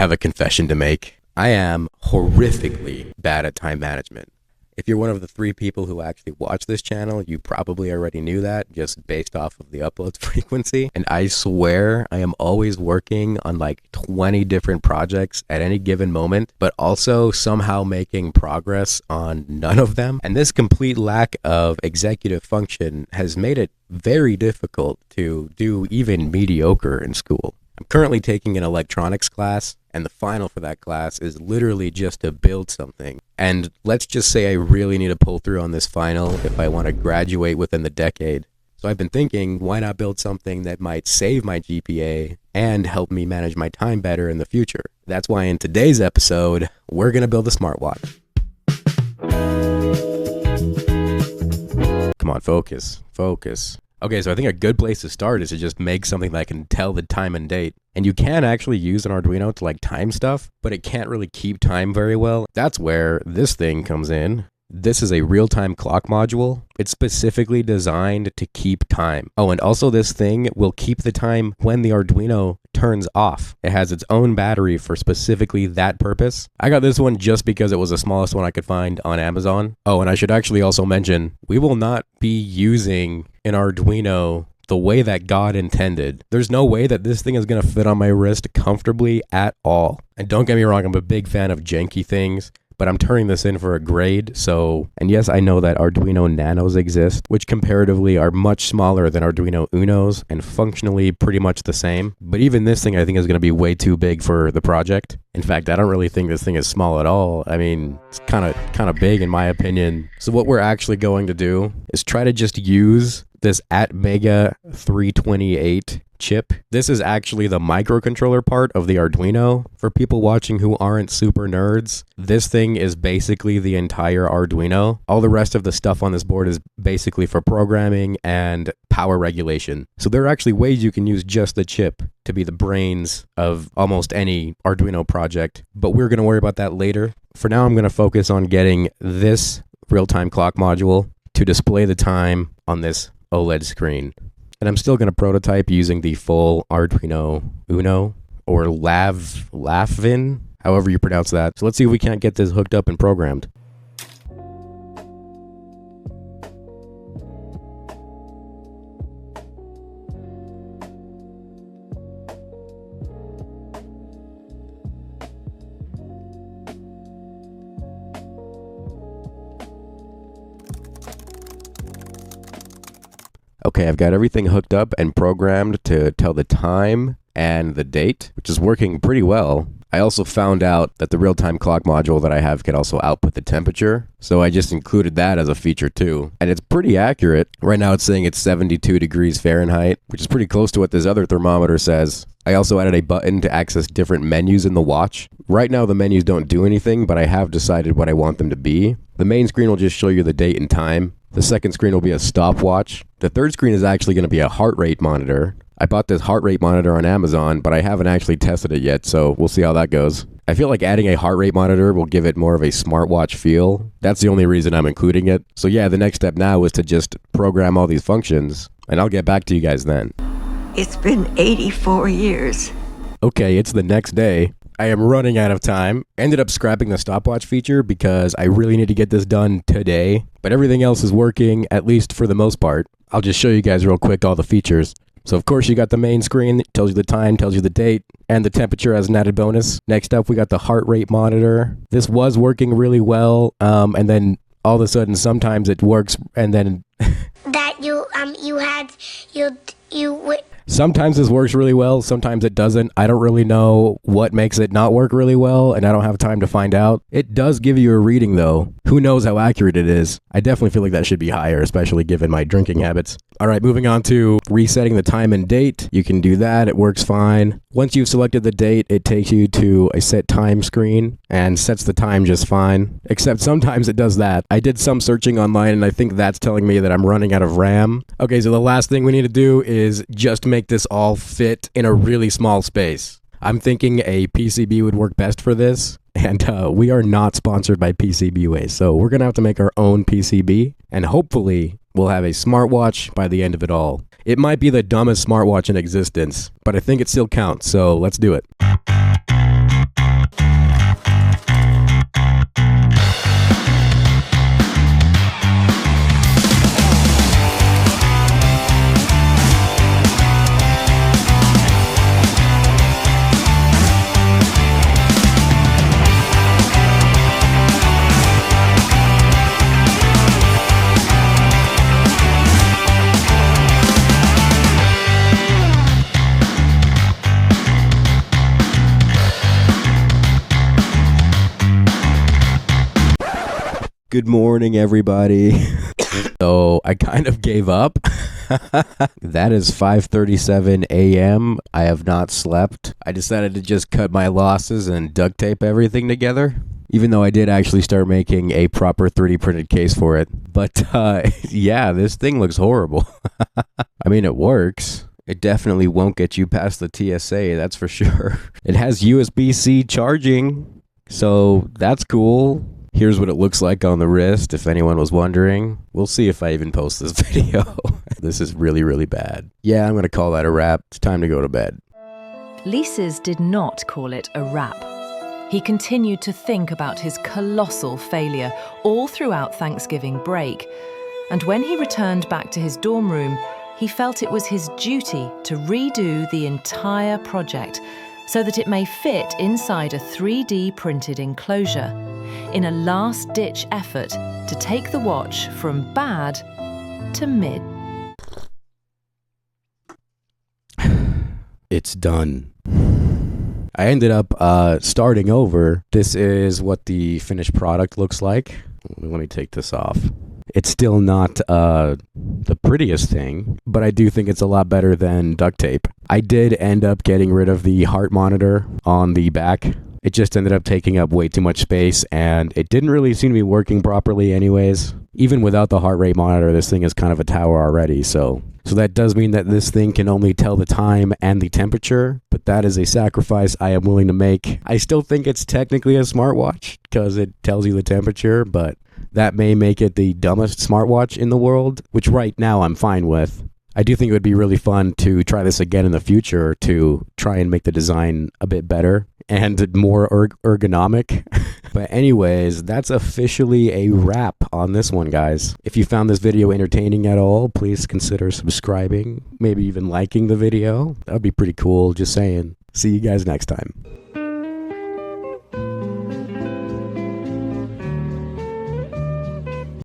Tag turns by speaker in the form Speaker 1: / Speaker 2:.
Speaker 1: have a confession to make. I am horrifically bad at time management. If you're one of the 3 people who actually watch this channel, you probably already knew that just based off of the upload frequency. And I swear I am always working on like 20 different projects at any given moment, but also somehow making progress on none of them. And this complete lack of executive function has made it very difficult to do even mediocre in school. I'm currently taking an electronics class, and the final for that class is literally just to build something. And let's just say I really need to pull through on this final if I want to graduate within the decade. So I've been thinking, why not build something that might save my GPA and help me manage my time better in the future? That's why in today's episode, we're going to build a smartwatch. Come on, focus. Okay, so I think a good place to start is to just make something that can tell the time and date. And you can actually use an Arduino to like time stuff, but it can't really keep time very well. That's where this thing comes in. This is a real-time clock module. It's specifically designed to keep time. Oh, and also this thing will keep the time when the Arduino turns off. It has its own battery for specifically that purpose. I got this one just because it was the smallest one I could find on Amazon. Oh, and I should actually also mention, we will not be using an Arduino the way that God intended. There's no way that this thing is going to fit on my wrist comfortably at all. And don't get me wrong, I'm a big fan of janky things, but I'm turning this in for a grade, so... And yes, I know that Arduino Nanos exist, which comparatively are much smaller than Arduino Unos and functionally pretty much the same. But even this thing I think is going to be way too big for the project. In fact, I don't really think this thing is small at all. I mean, it's kind of big in my opinion. So what we're actually going to do is try to just use this Atmega 328 chip. This is actually the microcontroller part of the Arduino. For people watching who aren't super nerds, this thing is basically the entire Arduino. All the rest of the stuff on this board is basically for programming and power regulation. So there are actually ways you can use just the chip to be the brains of almost any Arduino project, but we're going to worry about that later. For now, I'm going to focus on getting this real-time clock module to display the time on this OLED screen. And I'm still going to prototype using the full Arduino Uno, or Lavin, however you pronounce that. So let's see if we can't get this hooked up and programmed. Okay, I've got everything hooked up and programmed to tell the time and the date, which is working pretty well. I also found out that the real-time clock module that I have can also output the temperature, so I just included that as a feature too. And it's pretty accurate. Right now it's saying it's 72 degrees Fahrenheit, which is pretty close to what this other thermometer says. I also added a button to access different menus in the watch. Right now the menus don't do anything, but I have decided what I want them to be. The main screen will just show you the date and time. The second screen will be a stopwatch. The third screen is actually going to be a heart rate monitor. I bought this heart rate monitor on Amazon, but I haven't actually tested it yet, so we'll see how that goes. I feel like adding a heart rate monitor will give it more of a smartwatch feel. That's the only reason I'm including it. So yeah, the next step now is to just program all these functions, and I'll get back to you guys then.
Speaker 2: It's been 84 years.
Speaker 1: Okay, it's the next day. I am running out of time. Ended up scrapping the stopwatch feature because I really need to get this done today, but everything else is working, at least for the most part. I'll just show you guys real quick all the features. So of course you got the main screen, it tells you the time, tells you the date, and the temperature as an added bonus. Next up we got the heart rate monitor. This was working really well, and then all of a sudden sometimes it works and then... Sometimes this works really well, sometimes it doesn't. I don't really know what makes it not work really well, and I don't have time to find out. It does give you a reading though. Who knows how accurate it is? I definitely feel like that should be higher, especially given my drinking habits. Alright, moving on to resetting the time and date. You can do that, it works fine. Once you've selected the date, it takes you to a set time screen and sets the time just fine. Except sometimes it does that. I did some searching online and I think that's telling me that I'm running out of RAM. Okay, so the last thing we need to do is just make this all fit in a really small space. I'm thinking a PCB would work best for this. And we are not sponsored by PCBWay, so we're going to have to make our own PCB, and hopefully we'll have a smartwatch by the end of it all. It might be the dumbest smartwatch in existence, but I think it still counts, so let's do it. Good morning, everybody. So I kind of gave up. That is 5:37 a.m. I have not slept. I decided to just cut my losses and duct tape everything together. Even though I did actually start making a proper 3D printed case for it. But yeah, this thing looks horrible. I mean, it works. It definitely won't get you past the TSA, that's for sure. It has USB-C charging, so that's cool. Here's what it looks like on the wrist, if anyone was wondering. We'll see if I even post this video. This is really, really bad. Yeah, I'm going to call that a wrap. It's time to go to bed.
Speaker 3: Lises did not call it a wrap. He continued to think about his colossal failure all throughout Thanksgiving break. And when he returned back to his dorm room, he felt it was his duty to redo the entire project so that it may fit inside a 3D printed enclosure, in a last-ditch effort to take the watch from bad to mid.
Speaker 1: It's done. I ended up starting over. This is what the finished product looks like. Let me take this off. It's still not the prettiest thing, but I do think it's a lot better than duct tape. I did end up getting rid of the heart monitor on the back. It just ended up taking up way too much space, and it didn't really seem to be working properly anyways. Even without the heart rate monitor, this thing is kind of a tower already, so that does mean that this thing can only tell the time and the temperature, but that is a sacrifice I am willing to make. I still think it's technically a smartwatch, because it tells you the temperature, but that may make it the dumbest smartwatch in the world, which right now I'm fine with. I do think it would be really fun to try this again in the future to try and make the design a bit better and more ergonomic. But anyways, that's officially a wrap on this one, guys. If you found this video entertaining at all, please consider subscribing, maybe even liking the video. That would be pretty cool, just saying. See you guys next time.